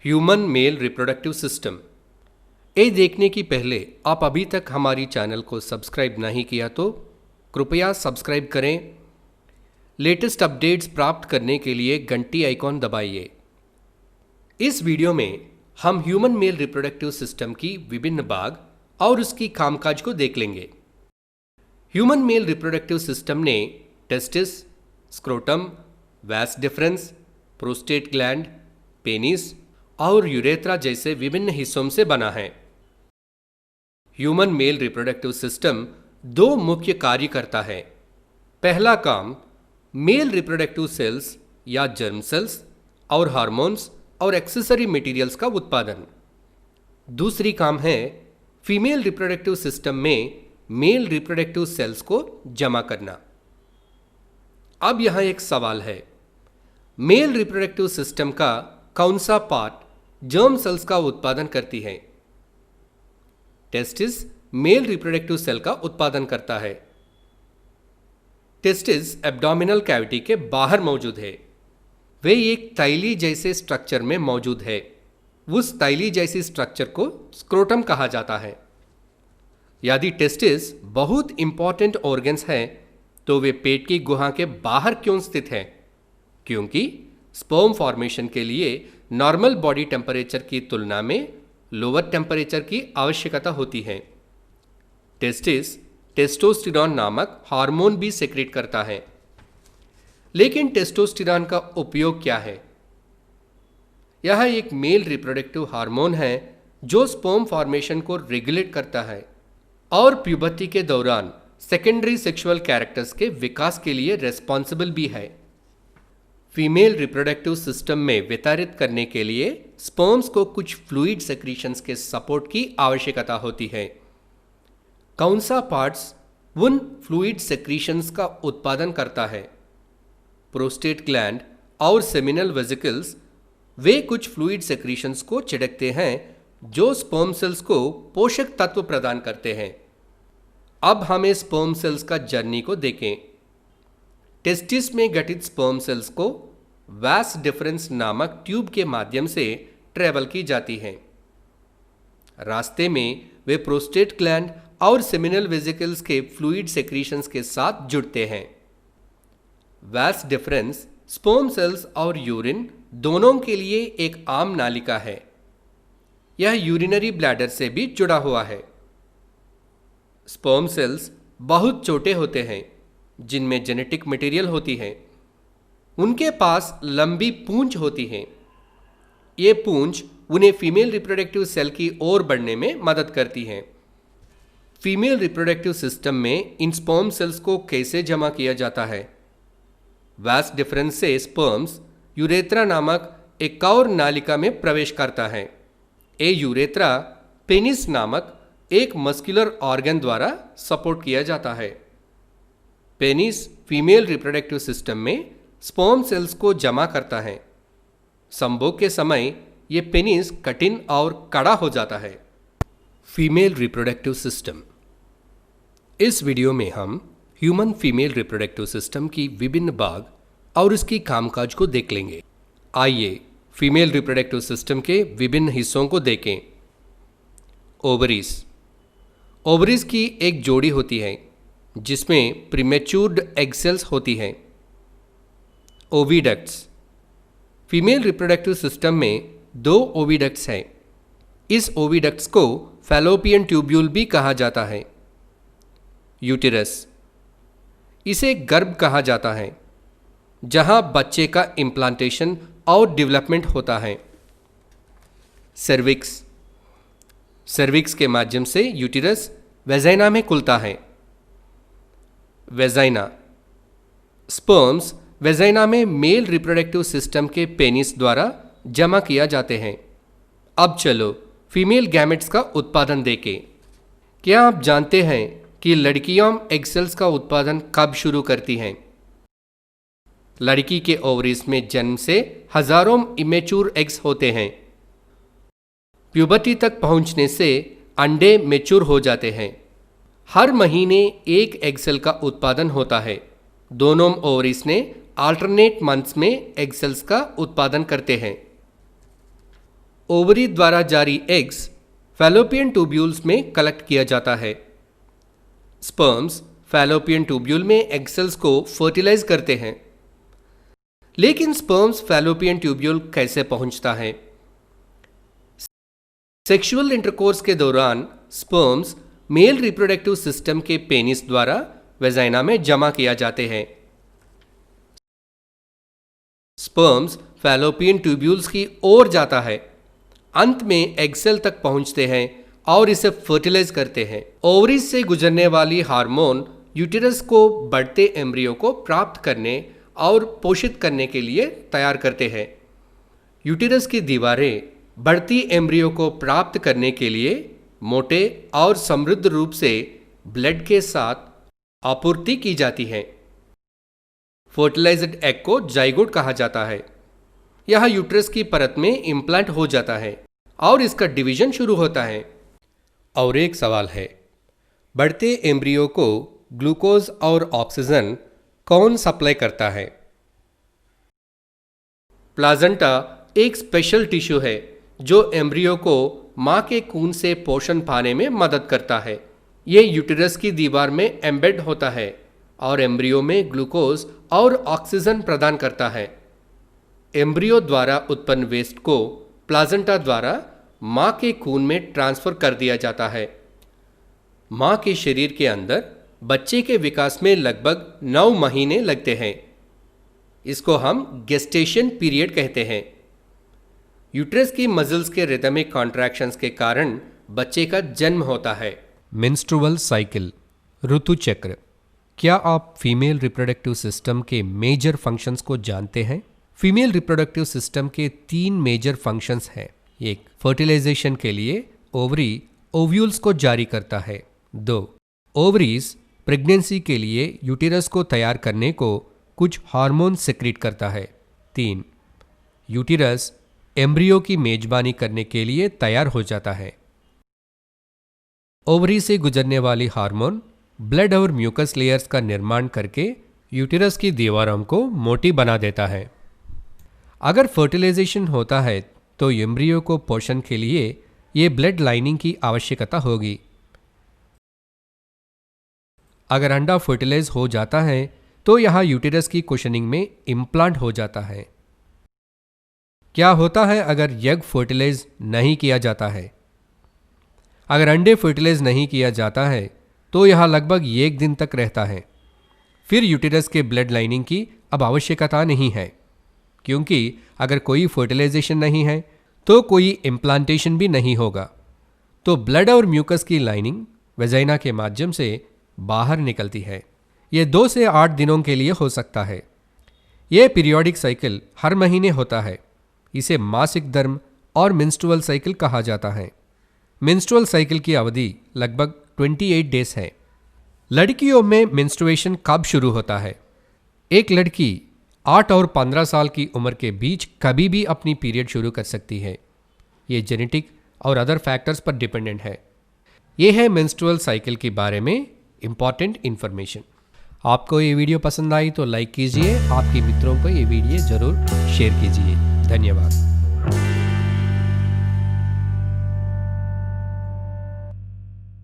Human male reproductive system. ये देखने की पहले आप अभी तक हमारी चैनल को सब्सक्राइब नहीं किया तो कृपया सब्सक्राइब करें। लेटेस्ट अपडेट्स प्राप्त करने के लिए घंटी आइकॉन दबाइए। इस वीडियो में हम ह्यूमन मेल रिप्रोडक्टिव सिस्टम की विभिन्न भाग और उसकी कामकाज को देख लेंगे। ह्यूमन मेल रिप्रोडक्टिव सिस्टम ने testis, scrotum, vas deferens, prostate gland, penis और यूरेथ्रा जैसे विभिन्न हिस्सों से बना है। ह्यूमन मेल रिप्रोडक्टिव सिस्टम दो मुख्य कार्य करता है। पहला काम मेल रिप्रोडक्टिव सेल्स या जर्म सेल्स और हार्मोन्स और एक्सेसरी मटेरियल्स का उत्पादन। दूसरी काम है फीमेल रिप्रोडक्टिव सिस्टम में मेल रिप्रोडक्टिव सेल्स को जमा करना। अब यहां एक सवाल है, मेल रिप्रोडक्टिव सिस्टम का कौन सा पार्ट जर्म सेल्स का उत्पादन करती है? टेस्टिस मेल रिप्रोडक्टिव सेल का उत्पादन करता है। टेस्टिस एब्डोमिनल कैविटी के बाहर मौजूद है। वे एक तैली जैसे स्ट्रक्चर में मौजूद है। उस तैली जैसी स्ट्रक्चर को स्क्रोटम कहा जाता है। यदि टेस्टिस बहुत इंपॉर्टेंट ऑर्गन्स है तो वे पेट की गुहा के बाहर क्यों स्थित है? क्योंकि स्पर्म फॉर्मेशन के लिए नॉर्मल बॉडी टेम्परेचर की तुलना में लोअर टेम्परेचर की आवश्यकता होती है। टेस्टिस टेस्टोस्टेरोन नामक हार्मोन भी सेक्रेट करता है। लेकिन टेस्टोस्टेरोन का उपयोग क्या है? यह एक मेल रिप्रोडक्टिव हार्मोन है जो स्पर्म फॉर्मेशन को रेगुलेट करता है और प्यूबर्टी के दौरान सेकेंडरी सेक्सुअल कैरेक्टर्स के विकास के लिए रेस्पॉन्सिबल भी है। फीमेल रिप्रोडक्टिव सिस्टम में वितरित करने के लिए स्पर्म्स को कुछ फ्लूइड सेक्रीशंस के सपोर्ट की आवश्यकता होती है। कौन सा पार्ट्स उन फ्लूइड सेक्रीशंस का उत्पादन करता है? प्रोस्टेट ग्लैंड और सेमिनल वेसिकल्स वे कुछ फ्लूइड सेक्रीशंस को छिड़कते हैं जो स्पर्म सेल्स को पोषक तत्व प्रदान करते हैं। अब हमें स्पर्म सेल्स का जर्नी को देखें। टेस्टिस में गठित स्पर्म सेल्स को वास डिफरेंस नामक ट्यूब के माध्यम से ट्रेवल की जाती है। रास्ते में वे प्रोस्टेट ग्लैंड और सेमिनल वेसिकल्स के फ्लूइड सेक्रीशंस के साथ जुड़ते हैं। वास डिफरेंस स्पर्म सेल्स और यूरिन दोनों के लिए एक आम नालिका है। यह यूरिनरी ब्लैडर से भी जुड़ा हुआ है। स्पर्म सेल्स बहुत छोटे होते हैं जिनमें जेनेटिक मटेरियल होती है। उनके पास लंबी पूंछ होती है। ये पूंछ उन्हें फीमेल रिप्रोडक्टिव सेल की ओर बढ़ने में मदद करती है। फीमेल रिप्रोडक्टिव सिस्टम में इन स्पर्म सेल्स को कैसे जमा किया जाता है? वास डिफरेंस से स्पर्म्स यूरेथ्रा नामक एक और नालिका में प्रवेश करता है। ये यूरेथ्रा पेनिस नामक एक मस्कुलर ऑर्गन द्वारा सपोर्ट किया जाता है। पेनिस फीमेल रिप्रोडक्टिव सिस्टम में स्पर्म सेल्स को जमा करता है। संभोग के समय यह पेनिस कठिन और कड़ा हो जाता है। Female reproductive system. इस वीडियो में हम ह्यूमन फीमेल रिप्रोडक्टिव सिस्टम की विभिन्न भाग और उसकी कामकाज को देख लेंगे। आइए फीमेल रिप्रोडक्टिव सिस्टम के विभिन्न हिस्सों को देखें। ओवरीज। ओवरीज की एक जोड़ी होती है जिसमें प्रीमेच्योर्ड एग सेल्स होती हैं। ओविडक्ट्स। फीमेल रिप्रोडक्टिव सिस्टम में दो ओविडक्ट्स हैं। इस ओविडक्ट्स को फैलोपियन ट्यूब्यूल भी कहा जाता है। यूटेरस। इसे गर्भ कहा जाता है जहां बच्चे का इम्प्लांटेशन और डेवलपमेंट होता है। सर्विक्स। सर्विक्स के माध्यम से यूटेरस वेजाइना में खुलता है। वेजाइना। स्पर्म्स वेजाइना में मेल रिप्रोडक्टिव सिस्टम के पेनिस द्वारा जमा किया जाते हैं। अब चलो फीमेल गैमेट्स का उत्पादन देखें। क्या आप जानते हैं कि लड़कियां एग सेल्स का उत्पादन कब शुरू करती हैं? लड़की के ओवरीज में जन्म से हजारों इमेच्योर एग्स होते हैं। प्यूबर्टी तक पहुंचने से अंडे मैच्योर हो जाते हैं। हर महीने एक एग सेल का उत्पादन होता है। दोनों ओवरीज ने अल्टरनेट मंथ्स में एग सेल्स का उत्पादन करते हैं। ओवरी द्वारा जारी एग्स फैलोपियन ट्यूब्यूल्स में कलेक्ट किया जाता है। स्पर्म्स फैलोपियन ट्यूब्यूल में एग सेल्स को फर्टिलाइज करते हैं। लेकिन स्पर्म्स फैलोपियन ट्यूब्यूल कैसे पहुंचता है? सेक्सुअल इंटरकोर्स के दौरान स्पर्म्स मेल रिप्रोडक्टिव सिस्टम के पेनिस द्वारा वेजाइना में जमा किया जाते हैं। स्पर्म्स फैलोपियन ट्यूब्यूल्स की ओर जाता है, अंत में एग सेल तक पहुंचते हैं और इसे फर्टिलाइज करते हैं। ओवरीज से गुजरने वाली हार्मोन यूटेरस को बढ़ते एम्ब्रियो को प्राप्त करने और पोषित करने के लिए तैयार करते हैं। यूटेरस की दीवारें बढ़ती एम्ब्रियो को प्राप्त करने के लिए मोटे और समृद्ध रूप से ब्लड के साथ आपूर्ति की जाती है। फर्टिलाइज्ड एग को जाइगोट कहा जाता है। यह यूट्रस की परत में इम्प्लांट हो जाता है और इसका डिवीजन शुरू होता है। और एक सवाल है, बढ़ते एम्ब्रियो को ग्लूकोज और ऑक्सीजन कौन सप्लाई करता है? प्लाजेंटा एक स्पेशल टिश्यू है जो एम्ब्रियो को मां के खून से पोषण पाने में मदद करता है। यह यूटेरस की दीवार में एम्बेड होता है और एम्ब्रियो में ग्लूकोज और ऑक्सीजन प्रदान करता है। एम्ब्रियो द्वारा उत्पन्न वेस्ट को प्लाजेंटा द्वारा मां के खून में ट्रांसफर कर दिया जाता है। मां के शरीर के अंदर बच्चे के विकास में लगभग 9 महीने लगते हैं। इसको हम गेस्टेशन पीरियड कहते हैं। यूट्रस की मसल्स के रिदमिक कॉन्ट्रैक्शंस के कारण बच्चे का जन्म होता है। मेंस्ट्रुअल साइकिल, ऋतु चक्र। क्या आप फीमेल रिप्रोडक्टिव सिस्टम के मेजर फंक्शंस को जानते हैं? फीमेल रिप्रोडक्टिव सिस्टम के 3 मेजर फंक्शंस हैं। एक, फर्टिलाइजेशन के लिए ओवरी ओव्यूल्स को जारी करता है। 2, ओवरीज प्रेगनेंसी के लिए यूटेरस को तैयार करने को कुछ हार्मोन सेक्रेट करता है। 3, यूटेरस एम्ब्रियो की मेजबानी करने के लिए तैयार हो जाता है। ओवरी से गुजरने वाली हार्मोन ब्लड और म्यूकस लेयर्स का निर्माण करके यूटेरस की दीवारों को मोटी बना देता है। अगर फर्टिलाइजेशन होता है तो एम्ब्रियो को पोषण के लिए ये ब्लड लाइनिंग की आवश्यकता होगी। अगर अंडा फर्टिलाइज हो जाता है तो यह यूटेरस की कुशनिंग में इम्प्लांट हो जाता है। क्या होता है अगर एग फर्टिलाइज नहीं किया जाता है? अगर अंडे फर्टिलाइज नहीं किया जाता है तो यह लगभग 1 दिन तक रहता है। फिर यूटेरस के ब्लड लाइनिंग की अब आवश्यकता नहीं है, क्योंकि अगर कोई फर्टिलाइजेशन नहीं है तो कोई इम्प्लांटेशन भी नहीं होगा। तो ब्लड और म्यूकस की लाइनिंग वेजाइना के माध्यम से बाहर निकलती है। यह 2 से 8 दिनों के लिए हो सकता है। यह पीरियोडिक साइकिल हर महीने होता है। इसे मासिक धर्म और मेंस्ट्रुअल साइकिल कहा जाता है। मेंस्ट्रुअल साइकिल की अवधि लगभग 28 डेज है। लड़कियों में मेंस्ट्रुएशन कब शुरू होता है? एक लड़की 8 और 15 साल की उम्र के बीच कभी भी अपनी पीरियड शुरू कर सकती है। ये जेनेटिक और अदर फैक्टर्स पर डिपेंडेंट है। यह है मेंस्ट्रुअल साइकिल के बारे में इंपॉर्टेंट इन्फॉर्मेशन। आपको ये वीडियो पसंद आई तो लाइक कीजिए, आपके मित्रों को ये वीडियो जरूर शेयर कीजिए। धन्यवाद।